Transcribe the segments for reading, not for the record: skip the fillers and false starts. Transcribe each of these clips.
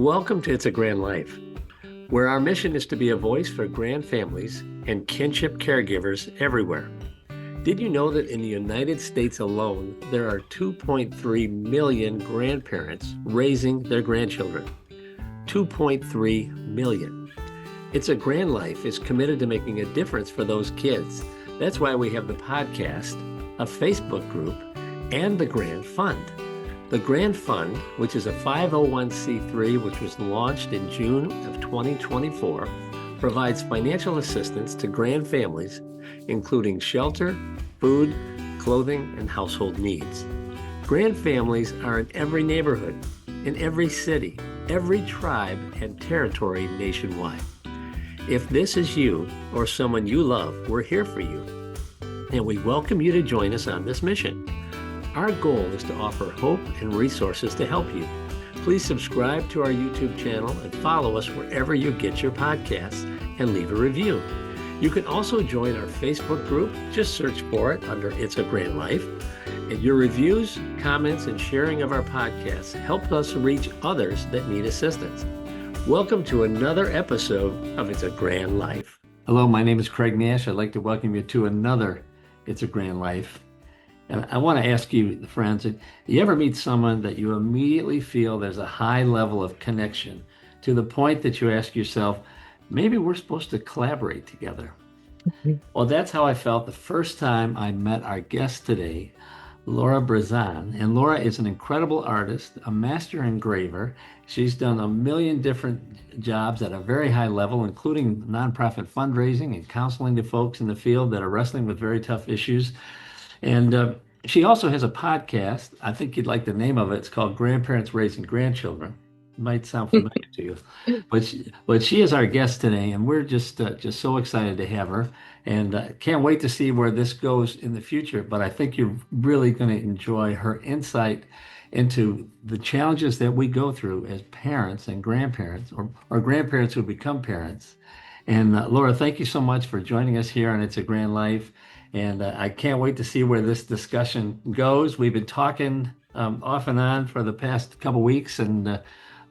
Welcome to It's a Grand Life, where our mission is to be a voice for grand families and kinship caregivers everywhere. Did you know that in the United States alone, there are 2.3 million grandparents raising their grandchildren? 2.3 million. It's a Grand Life is committed to making a difference for those kids. That's why we have the podcast, a Facebook group, and the Grand Fund. The Grand Fund, which is a 501c3 which was launched in June of 2024, provides financial assistance to grand families, including shelter, food, clothing, and household needs. Grand families are in every neighborhood, in every city, every tribe and territory nationwide. If this is you or someone you love, we're here for you. And we welcome you to join us on this mission. Our goal is to offer hope and resources to help you. Please subscribe to our YouTube channel and follow us wherever you get your podcasts and leave a review. You can also join our Facebook group. Just search for it under It's a Grand Life. And your reviews, comments, and sharing of our podcasts help us reach others that need assistance. Welcome to another episode of It's a Grand Life. Hello, my name is Craig Nash. I'd like to welcome you to another It's a Grand Life. And I want to ask you, friends, you ever meet someone that you immediately feel there's a high level of connection to the point that you ask yourself, maybe we're supposed to collaborate together? Well, that's how I felt the first time I met our guest today, Laura Brazan. And Laura is an incredible artist, a master engraver. She's done a million different jobs at a very high level, including nonprofit fundraising and counseling to folks in the field that are wrestling with very tough issues. And she also has a podcast. I think you'd like the name of it. It's called Grandparents Raising Grandchildren. It might sound familiar to you, but she is our guest today, and we're just so excited to have her, and can't wait to see where this goes in the future. But I think you're really going to enjoy her insight into the challenges that we go through as parents and grandparents, or grandparents who become parents. And Laura, thank you so much for joining us here on It's a Grand Life. And I can't wait to see where this discussion goes. We've been talking off and on for the past couple weeks, and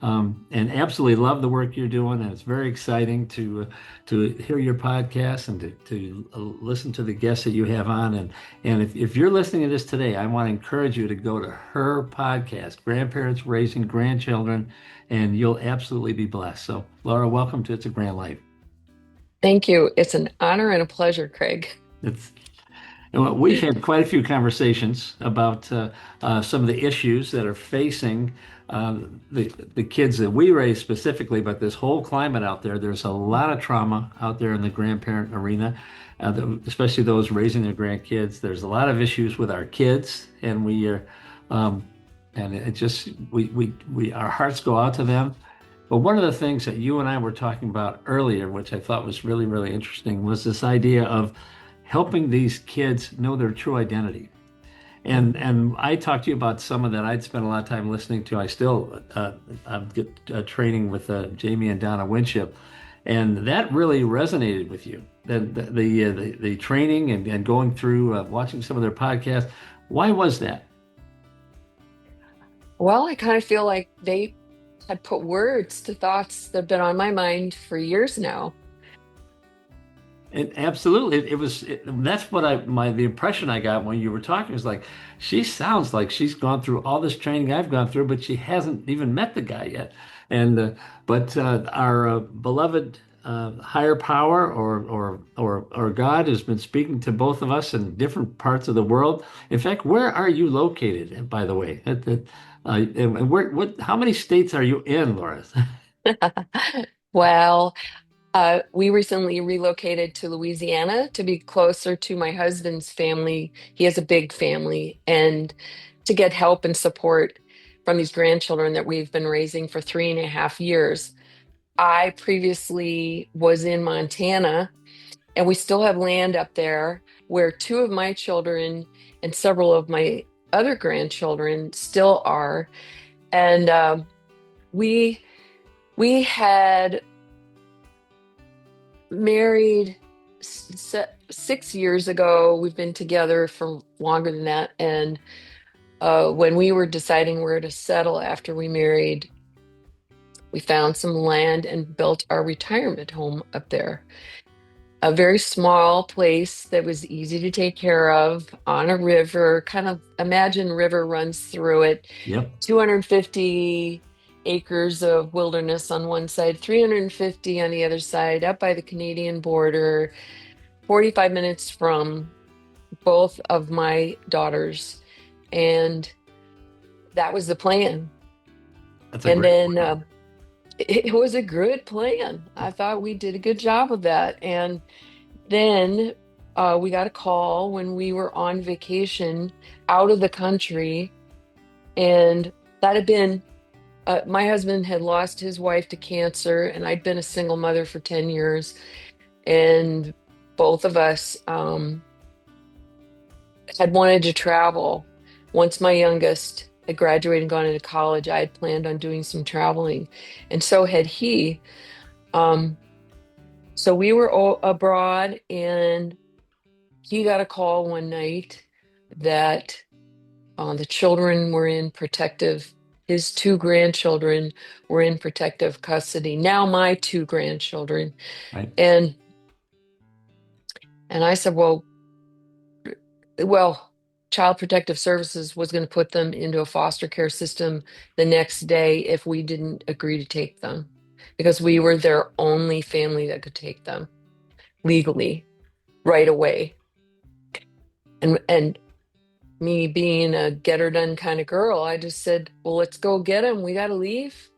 absolutely love the work you're doing. And it's very exciting to hear your podcast and to listen to the guests that you have on. And if you're listening to this today, I want to encourage you to go to her podcast, Grandparents Raising Grandchildren, and you'll absolutely be blessed. So, Laura, welcome to It's a Grand Life. Thank you. It's an honor and a pleasure, Craig. It's Well, we've had quite a few conversations about some of the issues that are facing the kids that we raise specifically, but this whole climate out there. There's a lot of trauma out there in the grandparent arena, especially those raising their grandkids. There's a lot of issues with our kids, and we are, and it just we our hearts go out to them. But one of the things that you and I were talking about earlier, which I thought was really, really interesting, was this idea of helping these kids know their true identity. And I talked to you about some of that. I'd spent a lot of time listening to. I still get training with Jamie and Donna Winship, and that really resonated with you. The training and going through watching some of their podcasts. Why was that? Well, I kind of feel like they had put words to thoughts that have been on my mind for years now. Absolutely, that's what the impression I got when you were talking was like, she sounds like she's gone through all this training I've gone through, but she hasn't even met the guy yet. And but our beloved higher power or God has been speaking to both of us in different parts of the world. In fact, where are you located? And by the way, and how many states are you in, Laura? Well, we recently relocated to Louisiana to be closer to my husband's family. He has a big family, and to get help and support from these grandchildren that we've been raising for 3.5 years. I previously was in Montana, and we still have land up there where two of my children and several of my other grandchildren still are. And we we had married 6 years ago. We've been together for longer than that. And when we were deciding where to settle after we married, We found some land and built our retirement home up there. A very small place that was easy to take care of on a river, kind of imagine river runs through it, Yep. 250 acres of wilderness on one side, 350 on the other side, up by the Canadian border, 45 minutes from both of my daughters. And that was the plan. That's a And great then plan. it was a good plan. I thought we did a good job of that. And then we got a call when we were on vacation out of the country. And that had been, my husband had lost his wife to cancer, and I'd been a single mother for 10 years. And both of us had wanted to travel. Once my youngest had graduated and gone into college, I had planned on doing some traveling, and so had he. Um, so we were abroad, and he got a call one night that the children were in protective, his two grandchildren were in protective custody. Now my two grandchildren. Right. And I said, well, Child Protective Services was going to put them into a foster care system the next day if we didn't agree to take them, because we were their only family that could take them legally right away. And me being a get her done kind of girl, I just said, well, let's go get them. We got to leave.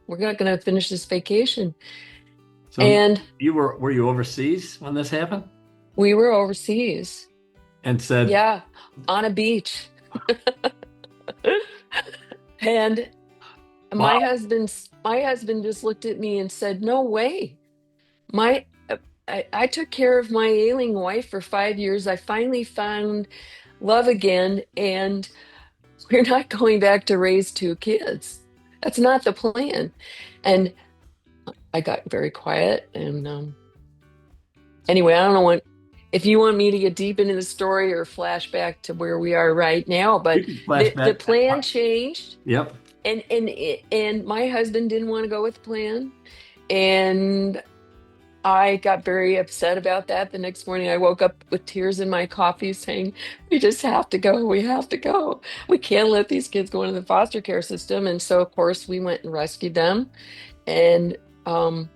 We're not going to finish this vacation. So And were you overseas when this happened? we were overseas. And said, Yeah, on a beach. And wow. my husband just looked at me and said, "No way. My I took care of my ailing wife for 5 years. I finally found love again, and we're not going back to raise two kids. That's not the plan." And I got very quiet. And anyway, I don't know if you want me to get deep into the story or flashback to where we are right now, You but can the flashback. plan changed. Yep. And my husband didn't want to go with the plan, and I got very upset about that. The next morning, I woke up with tears in my coffee saying, "We just have to go. We have to go. We can't let these kids go into the foster care system." And so, of course, we went and rescued them. And um,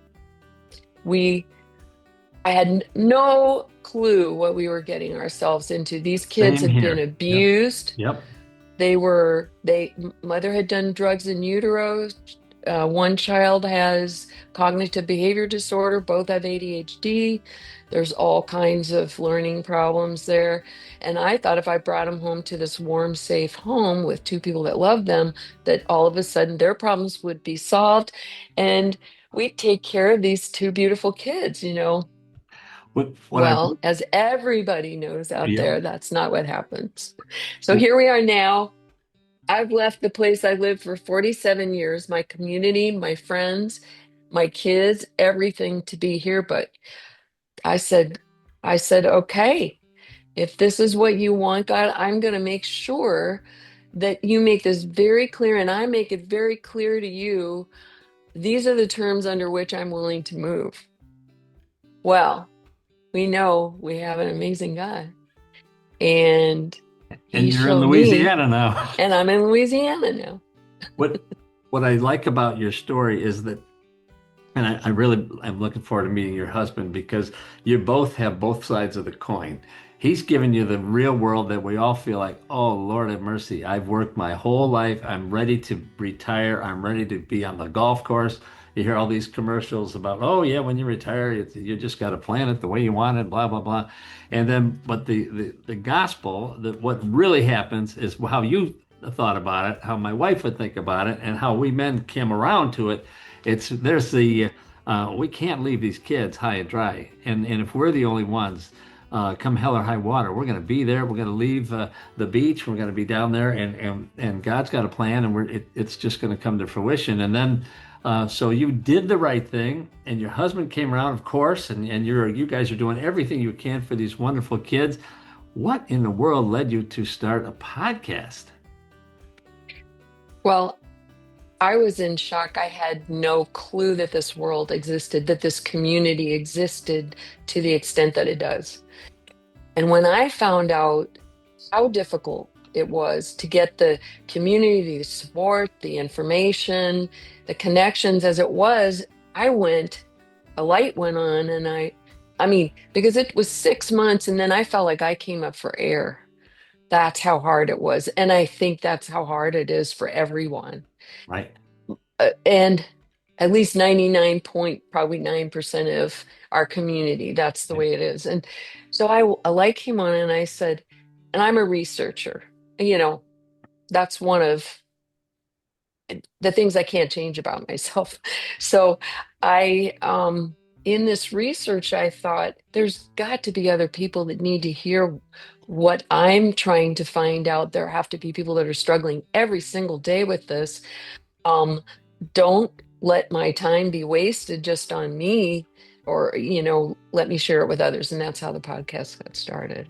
we, I had no clue what we were getting ourselves into. These kids Same had been here. Yep. abused. Yep. Mother had done drugs in utero. One child has cognitive behavior disorder, both have ADHD. There's all kinds of learning problems there. And I thought if I brought them home to this warm, safe home with two people that loved them, that all of a sudden their problems would be solved and we'd take care of these two beautiful kids. What I, Well, as everybody knows out yep. there, that's not what happens. So here we are now. I've left the place I lived for 47 years, my community, my friends, my kids, everything to be here. But I said, okay, if this is what you want, God, I'm going to make sure that you make this very clear and I make it very clear to you. These are the terms under which I'm willing to move. Well, we know we have an amazing God, and And he you're in showed me, Louisiana now. and I'm in Louisiana now. What what I like about your story is that, and I really am looking forward to meeting your husband because you both have both sides of the coin. He's given you the real world that we all feel like, oh, Lord have mercy. I've worked my whole life. I'm ready to retire. I'm ready to be on the golf course. You hear all these commercials about, oh, yeah, when you retire, you just got to plan it the way you want it, blah, blah, blah. And then, but the gospel, that what really happens is how you thought about it, how my wife would think about it, and how we men came around to it. There's the we can't leave these kids high and dry, and if we're the only ones, come hell or high water, we're going to be there. We're going to leave the beach. We're going to be down there, and God's got a plan, and it's just going to come to fruition. And then, so you did the right thing, and your husband came around, of course, and you guys are doing everything you can for these wonderful kids. What in the world led you to start a podcast? Well, I was in shock. I had no clue that this world existed, that this community existed to the extent that it does. And when I found out how difficult it was to get the community support, the information, the connections as it was, I went, a light went on, and I mean, because it was 6 months and then I felt like I came up for air. That's how hard it was. And I think that's how hard it is for everyone. Right. And at least 99 point probably 9% of our community, that's the Yeah. way it is. And so a light came on and I said, and I'm a researcher, you know, that's one of the things I can't change about myself. So I in this research I thought there's got to be other people that need to hear what I'm trying to find out. There have to be people that are struggling every single day with this. um, don't let my time be wasted just on me, or let me share it with others. And that's how the podcast got started.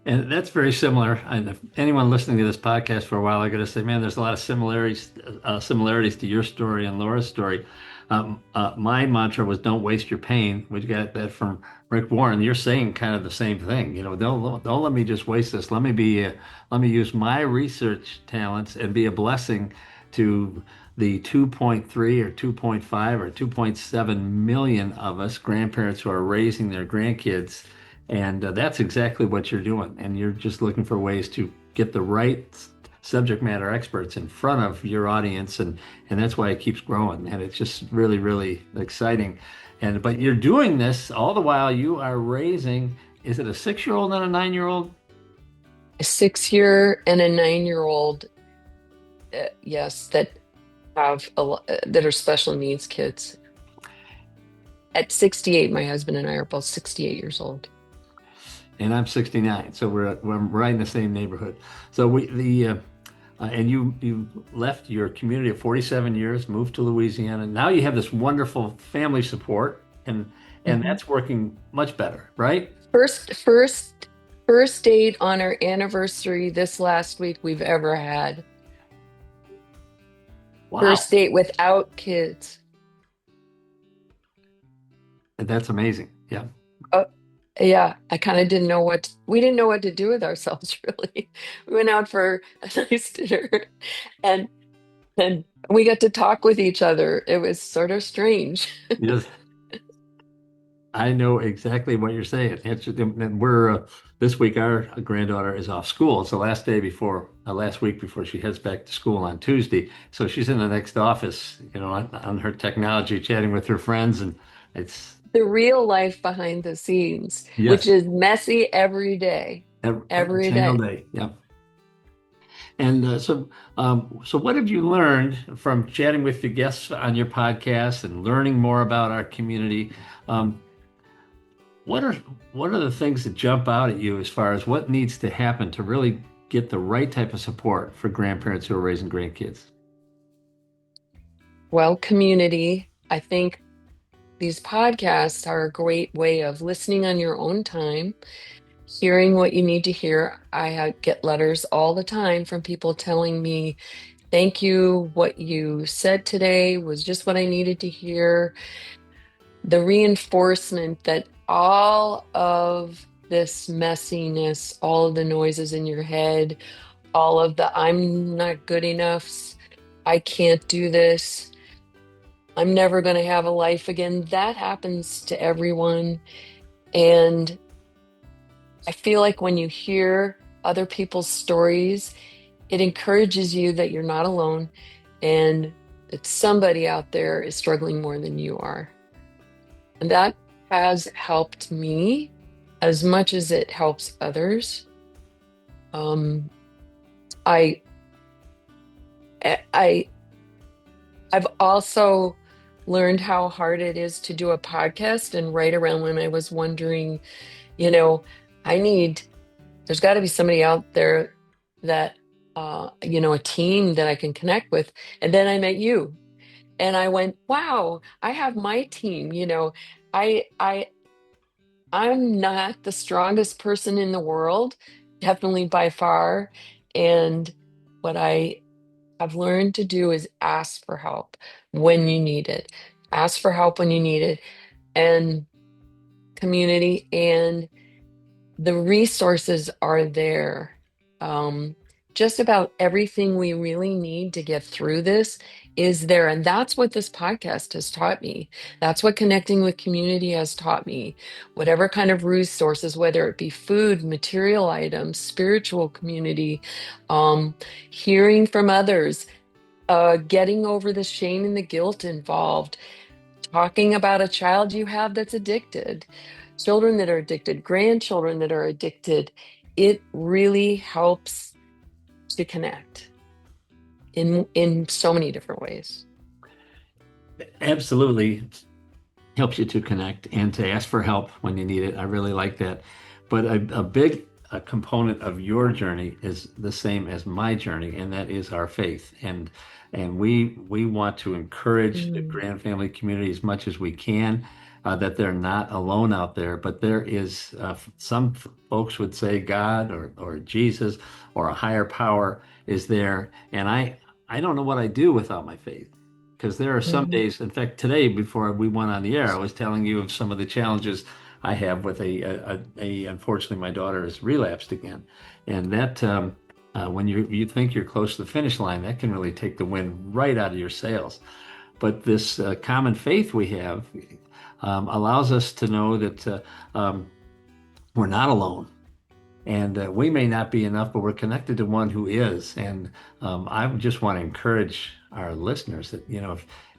And that's very similar. And if anyone listening to this podcast for a while, I got to say, man, there's a lot of similarities to your story and Laura's story. My mantra was "Don't waste your pain." We got that from Rick Warren. You're saying kind of the same thing. Don't let me just waste this. Let me use my research talents and be a blessing to the 2.3 or 2.5 or 2.7 million of us grandparents who are raising their grandkids. And that's exactly what you're doing. And you're just looking for ways to get the right subject matter experts in front of your audience. And that's why it keeps growing. And it's just really, really exciting. But you're doing this all the while you are raising, is it a 6-year-old and a 9-year-old? A 6-year and a 9-year-old, yes, that are special needs kids. At 68, my husband and I are both 68 years old. And I'm 69, so we're right in the same neighborhood. So and you left your community of 47 years, moved to Louisiana. Now you have this wonderful family support, and Mhm. that's working much better, right? First date on our anniversary this last week we've ever had. Wow, First date without kids. that's amazing. Yeah, Oh, yeah, I kind of didn't know we didn't know what to do with ourselves, really. We went out for a nice dinner and and we got to talk with each other. It was sort of strange. yes, I know exactly what you're saying. And we're this week our granddaughter is off school. It's the last week before she heads back to school on Tuesday. So she's in the next office, on her technology, chatting with her friends, and it's The real life behind the scenes, which yes, is messy every day, every every single day. day. Yeah. And so what have you learned from chatting with the guests on your podcast and learning more about our community? Um, What are what are the things that jump out at you as far as what needs to happen to really get the right type of support for grandparents who are raising grandkids? Well, community, I think these podcasts are a great way of listening on your own time, hearing what you need to hear. Get letters all the time from people telling me, thank you, what you said today was just what I needed to hear. The reinforcement that all of this messiness, all of the noises in your head, all of the I'm not good enough, I can't do this, I'm never going to have a life again, that happens to everyone. And I feel like when you hear other people's stories, it encourages you that you're not alone and that somebody out there is struggling more than you are. And that has helped me as much as it helps others. Um, I, I, I've also learned how hard it is to do a podcast. And right around when I was wondering, you know, I need, there's got to be somebody out there that, a team that I can connect with. And then I met you and I went, wow, I have my team. I, I, I'm not the strongest person in the world, definitely by far. And what I I've learned to do is ask for help when you need it. Ask for help when you need it. And community and the resources are there. Um, just about everything we really need to get through this is there. And that's what this podcast has taught me. That's what connecting with community has taught me. Whatever kind of resources, whether it be food, material items, spiritual community, um, hearing from others, getting over the shame and the guilt involved, talking about a child you have that's addicted, children that are addicted, grandchildren that are addicted. It really helps to connect in so many different ways. Absolutely helps you to connect and to ask for help when you need it. I really like that. But a big component of your journey is the same as my journey, and that is our faith. And we want to encourage the Mm, grand family community as much as we can, that they're not alone out there. But there is some folks would say God or Jesus or a higher power is there, and I don't know what I do without my faith. Because there are some mhm. days, in fact, today before we went on the air, I was telling you of some of the challenges I have with unfortunately, my daughter has relapsed again. And that, when you think you're close to the finish line, that can really take the wind right out of your sails. But this common faith we have allows us to know that we're not alone. And we may not be enough, but we're connected to one who is. And I just want to encourage our listeners that,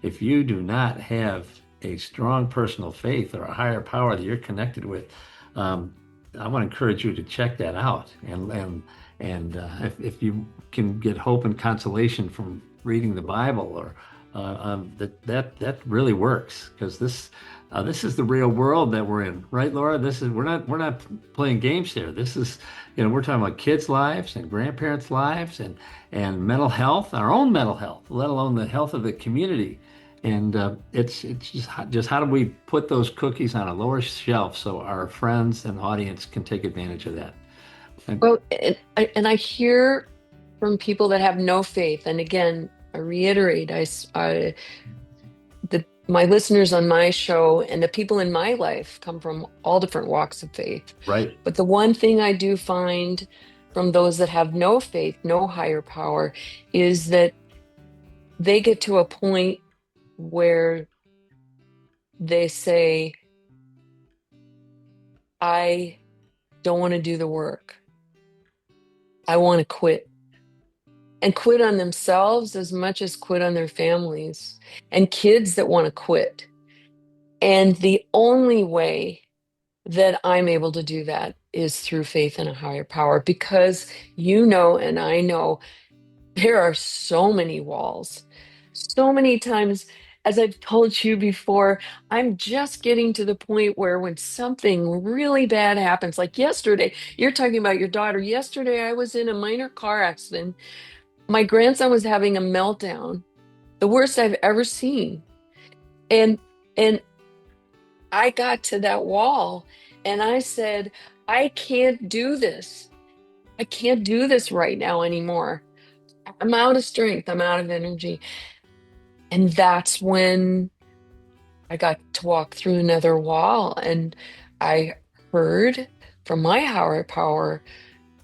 if you do not have a strong personal faith or a higher power that you're connected with, um, I want to encourage you to check that out. And if you can get hope and consolation from reading the Bible, or that really works, because this is the real world that we're in, right, Laura? We're not playing games here. This is, we're talking about kids' lives and grandparents' lives and mental health, our own mental health, let alone the health of the community. And it's just how do we put those cookies on a lower shelf so our friends and audience can take advantage of that? And Well, and I hear from people that have no faith, and again, I reiterate, my listeners on my show and the people in my life come from all different walks of faith. right. But the one thing I do find from those that have no faith, no higher power, is that they get to a point where they say, I don't want to do the work. I want to quit. And quit on themselves as much as quit on their families, and kids that want to quit. And the only way that I'm able to do that is through faith in a higher power, because and I know there are so many walls. So many times, as I've told you before, I'm just getting to the point where when something really bad happens, like yesterday, you're talking about your daughter. Yesterday, I was in a minor car accident. My grandson was having a meltdown, the worst I've ever seen. And and I got to that wall and I said, I can't do this. I can't do this right now anymore. I'm out of strength. I'm out of energy. And that's when I got to walk through another wall. And I heard from my higher power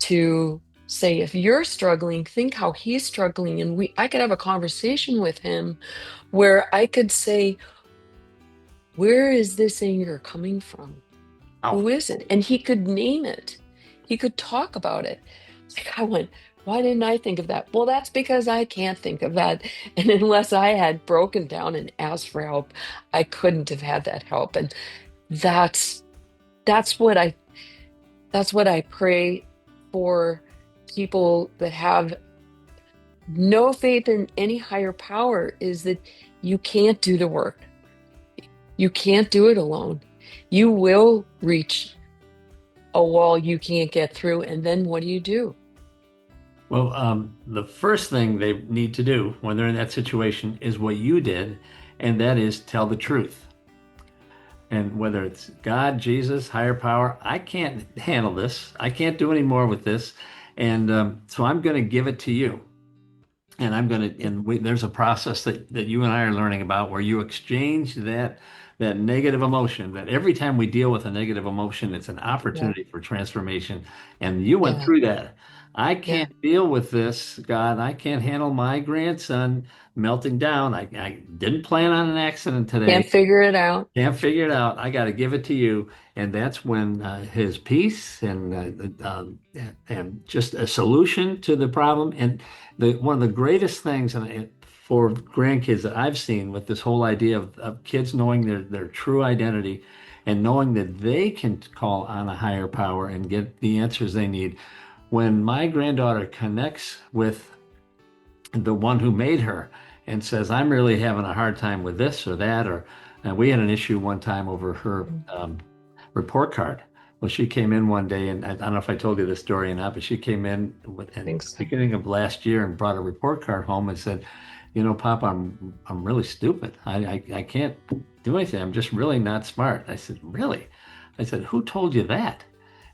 to say, if you're struggling, think how he's struggling. And I could have a conversation with him where I could say, where is this anger coming from? Oh, Who is it? And he could name it. He could talk about it. It's like I went, why didn't I think of that? Well, that's because I can't think of that. And unless I had broken down and asked for help, I couldn't have had that help. And that's that's what I that's what I pray for people that have no faith in any higher power, is that you can't do the work. You can't do it alone. You will reach a wall you can't get through. And then what do you do? well, the first thing they need to do when they're in that situation is what you did, and that is tell the truth. And whether it's God, Jesus, higher power, I can't handle this. I can't do any more with this. And so I'm going to give it to you. And there's a process that you and I are learning about where you exchange that negative emotion, that every time we deal with a negative emotion, it's an Yeah. opportunity for transformation. And you went Yeah. through that. I Yeah. can't deal with this, God. I can't handle my grandson melting down. I didn't plan on an accident Can't today. figure it out. Can't figure it out. I got to give it to you. And that's when his peace and just a solution to the problem. And one of the greatest things for grandkids that I've seen with this whole idea of kids knowing their true identity and knowing that they can call on a higher power and get the answers they need. When my granddaughter connects with the one who made her and says, I'm really having a hard time with this or that, or we had an issue one time over her report card. Well, she came in one day, and I don't know if I told you this story or not, but she came in in Think the so. beginning of last year and brought a report card home and said, Pop, I'm really stupid. I can't do anything. I'm just really not smart. I said, really? I said, who told you that?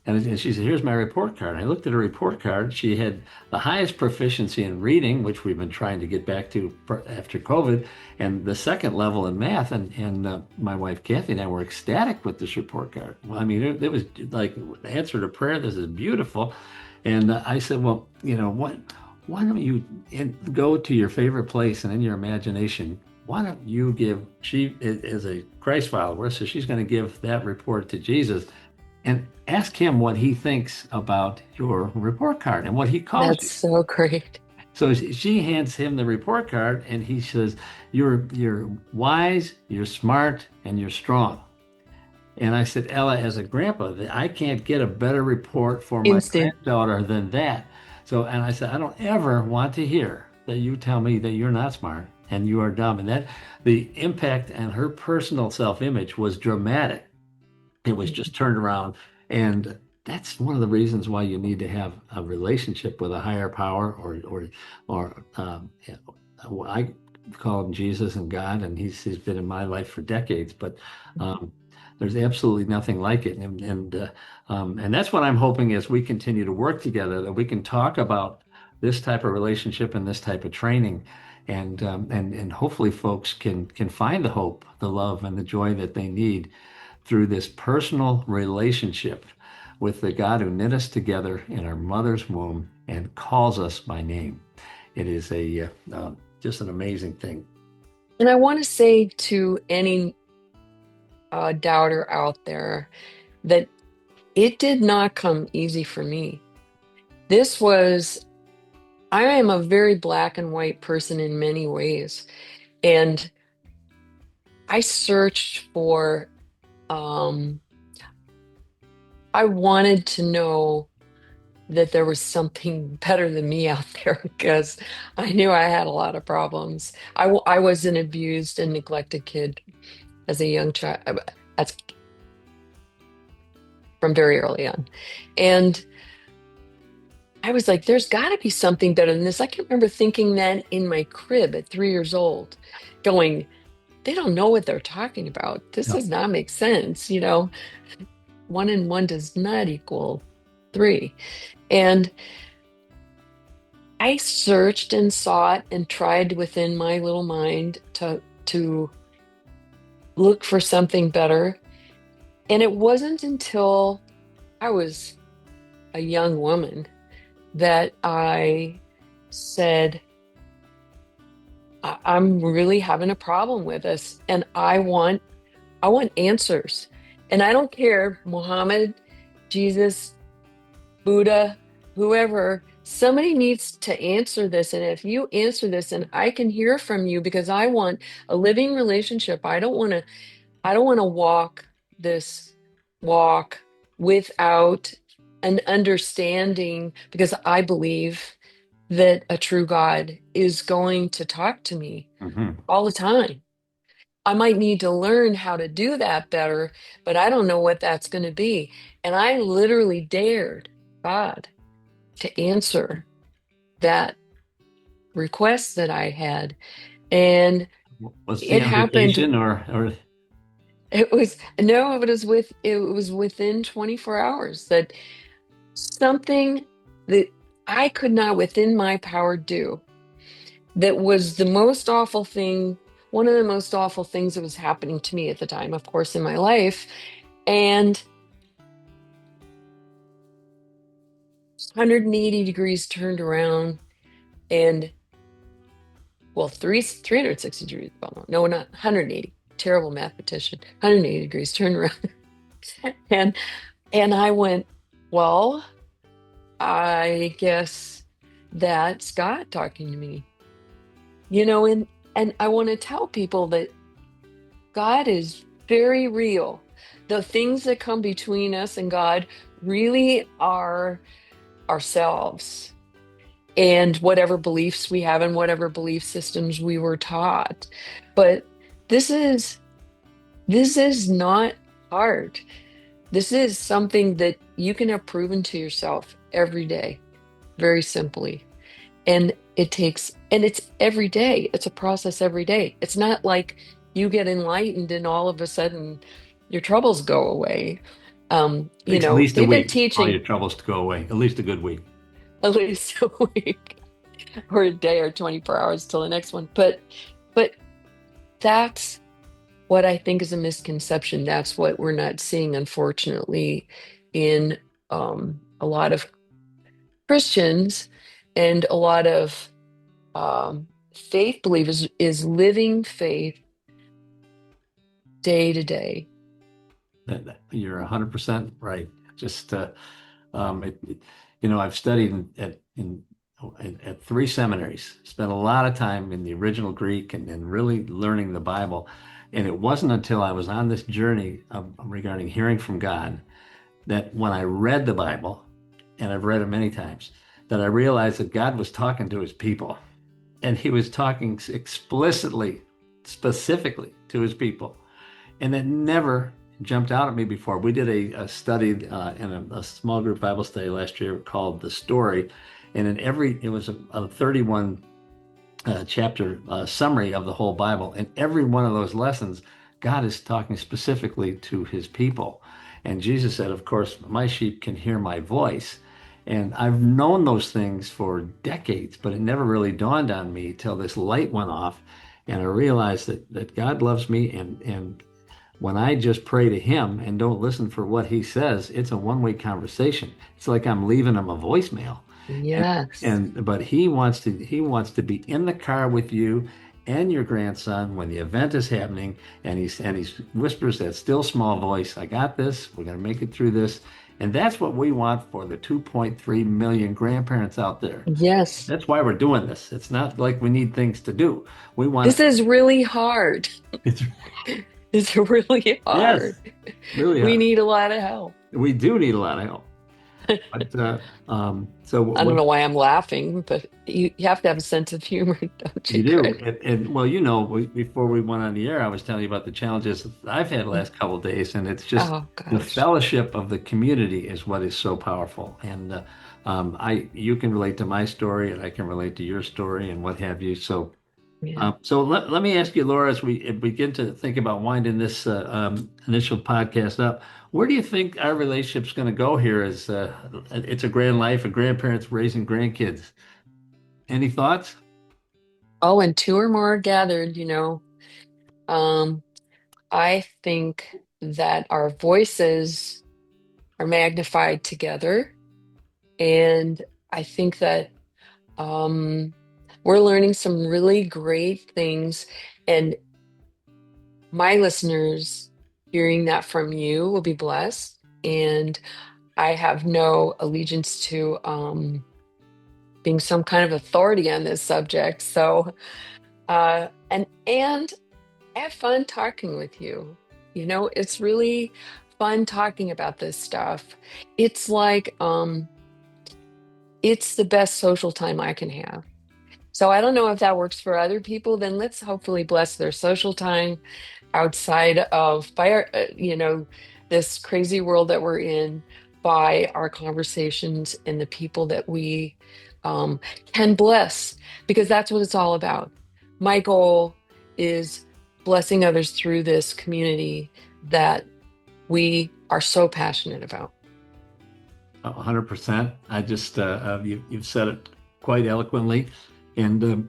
And she said, here's my report card. I looked at her report card. She had the highest proficiency in reading, which we've been trying to get back to after COVID, and the second level in math. And my wife, Kathy, and I were ecstatic with this report card. Well, I mean, it was like the answer to prayer. This is beautiful. And I said, well, what? Why don't you go to your favorite place and in your imagination, why don't you give, she is a Christ follower, so she's going to give that report to Jesus and ask him what he thinks about your report card and what he calls That's you. so great. So she hands him the report card and he says, you're wise, you're smart, and you're strong. And I said, Ella, as a grandpa, I can't get a better report for my Instant. granddaughter than that. So, and I said, I don't ever want to hear that you tell me that you're not smart and you are dumb. And that the impact on her personal self-image was dramatic. It was just turned around. And that's one of the reasons why you need to have a relationship with a higher power I call him Jesus and God, and he's been in my life for decades, but um, there's absolutely nothing like it. And that's what I'm hoping as we continue to work together, that we can talk about this type of relationship and this type of training. And hopefully folks can find the hope, the love, and the joy that they need through this personal relationship with the God who knit us together in our mother's womb and calls us by name. It is just an amazing thing. And I want to say to any doubter out there that it did not come easy for me. This was, I am a very black and white person in many ways. And I searched for, um, I wanted to know that there was something better than me out there because I knew I had a lot of problems. I was an abused and neglected kid as a young child, as, from very early on. And I was like, there's got to be something better than this. I can remember thinking that in my crib at 3 years old, going, they don't know what they're talking about. This No. does not make sense. One and one does not equal three. And I searched and sought and tried within my little mind to look for something better. And it wasn't until I was a young woman that I said, I'm really having a problem with this, and I want answers. And I don't care, Muhammad, Jesus, Buddha, whoever, somebody needs to answer this. And if you answer this, and I can hear from you because I want a living relationship. I don't want to walk this walk without an understanding because I believe that a true God is going to talk to me Mhm. all the time. I might need to learn how to do that better, but I don't know what that's going to be. And I literally dared God to answer that request that I had. And What's the it happened. invitation or It was no, it was within 24 hours that something that I could not within my power do. that was the most awful thing, one of the most awful things that was happening to me at the time, of course, in my life. And 180 degrees turned around and well, 360 degrees. Well, no, not 180. Terrible mathematician. 180 degrees turned around. And I went, well, I guess that's God talking to me. And I want to tell people that God is very real. The things that come between us and God really are ourselves and whatever beliefs we have and whatever belief systems we were taught. But this is this is not hard. This is something that you can have proven to yourself every day, very simply. And it's every day. It's a process every day. It's not like you get enlightened and all of a sudden your troubles go away. Takes at least a They've been week, all your teaching troubles to go away. At least a good week. at least a week or a day or 24 hours till the next one. But that's what I think is a misconception. That's what we're not seeing, unfortunately, in a lot of Christians and a lot of faith believers is living faith day to day. You're 100% right. Just I've studied at three seminaries, spent a lot of time in the original Greek and really learning the Bible. And it wasn't until I was on this journey regarding hearing from God that when I read the Bible, and I've read it many times, that I realized that God was talking to his people. And he was talking explicitly, specifically to his people. And it never jumped out at me before. We did a study in a small group Bible study last year called The Story. And it was a 31 chapter summary of the whole Bible. And every one of those lessons, God is talking specifically to his people. And Jesus said, of course, my sheep can hear my voice. And I've known those things for decades, but it never really dawned on me till this light went off. And I realized that God loves me. And when I just pray to him and don't listen for what he says, it's a one-way conversation. It's like I'm leaving him a voicemail. And, Yes. but he wants to be in the car with you and your grandson when the event is happening, and he whispers that still small voice, I got this, we're going to make it through this. And that's what we want for the 2.3 million grandparents out there. Yes. That's why we're doing this. It's not like we need things to do. We This want is really hard. it's It's really yes, hard. really We hard. need a lot of help. We do need a lot of help. But so I don't what know why I'm laughing, but you have to have a sense of humor, don't you you, do, Craig? and well, before we went on the air, I was telling you about the challenges I've had the last couple of days, and it's just Oh the gosh. fellowship of the community is what is so powerful. And you can relate to my story, and I can relate to your story, and what have you. So, Yeah. let me ask you, Laura, as we begin to think about winding this initial podcast up, where do you think our relationship's going to go here? As it's a grand life, a grandparents raising grandkids. Any thoughts? Oh, and two or more gathered, Um, I think that our voices are magnified together. And I think that we're learning some really great things. And my listeners hearing that from you will be blessed. And I have no allegiance to being some kind of authority on this subject. So, and I have fun talking with you. It's really fun talking about this stuff. It's like it's the best social time I can have. So I don't know if that works for other people, then let's hopefully bless their social time outside of by our this crazy world that we're in by our conversations and the people that we um, can bless because that's what it's all about. My goal is blessing others through this community that we are so passionate about. 100%. I just you've said it quite eloquently, and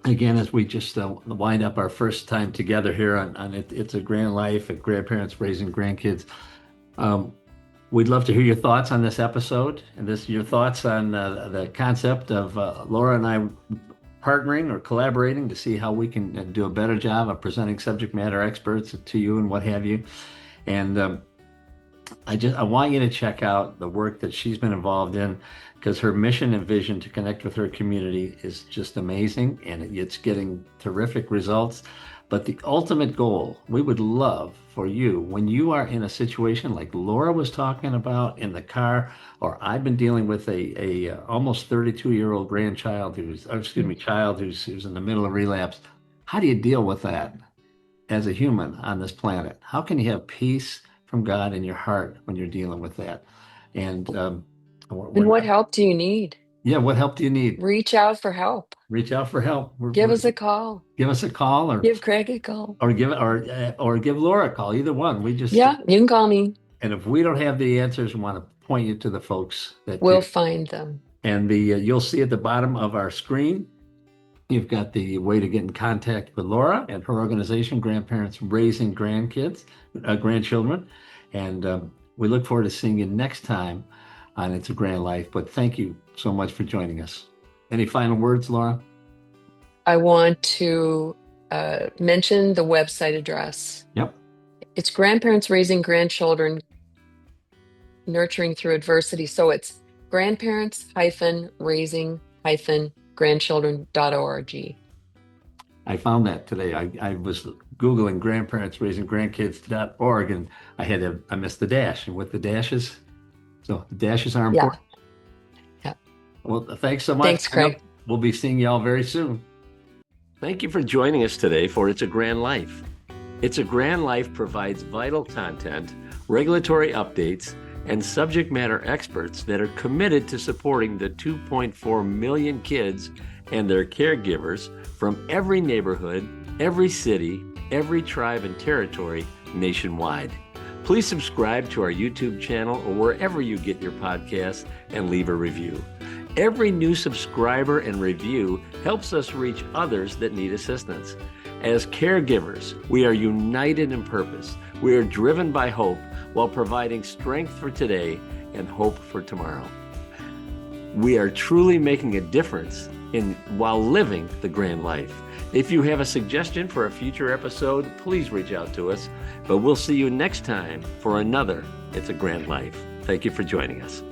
again, as we just wind up our first time together here on It's a Grand Life at Grandparents Raising Grandkids. Um, we'd love to hear your thoughts on this episode and your thoughts on the concept of Laura and I partnering or collaborating to see how we can do a better job of presenting subject matter experts to you and what have you. And I want you to check out the work that she's been involved in, because her mission and vision to connect with her community is just amazing, and it's getting terrific results. But the ultimate goal, we would love for you, when you are in a situation like Laura was talking about in the car, or I've been dealing with a almost 32-year-old grandchild child who's in the middle of relapse. How do you deal with that as a human on this planet? How can you have peace from God in your heart when you're dealing with that? And And what help do you need? yeah, what help do you need? Reach out for help. Reach out for help. Give us a call. Give us a call, Give Craig a call. or give Laura a call. Either one. Yeah, you can call me. And if we don't have the answers, we want to point you to the folks that We'll do. find them. And you'll see at the bottom of our screen, you've got the way to get in contact with Laura and her organization, Grandparents Raising Grandchildren. And we look forward to seeing you next time on It's a Grand Life. But thank you so much for joining us. Any final words, Laura? I want to mention the website address. Yep. It's Grandparents Raising Grandchildren, Nurturing Through Adversity. So it's grandparents-raising-grandchildren.org. I found that today. I was Googling grandparents raising grandkids.org, and I missed the dash. And with the dashes, so the dashes are important. Yeah. Well, thanks so much. Thanks, Craig. We'll be seeing y'all very soon. Thank you for joining us today for It's a Grand Life. It's a Grand Life provides vital content, regulatory updates, and subject matter experts that are committed to supporting the 2.4 million kids and their caregivers from every neighborhood, every city, every tribe and territory nationwide. Please subscribe to our YouTube channel or wherever you get your podcasts and leave a review. Every new subscriber and review helps us reach others that need assistance. As caregivers, we are united in purpose. We are driven by hope while providing strength for today and hope for tomorrow. We are truly making a difference while living the grand life. If you have a suggestion for a future episode, please reach out to us. But we'll see you next time for another It's a Grand Life. Thank you for joining us.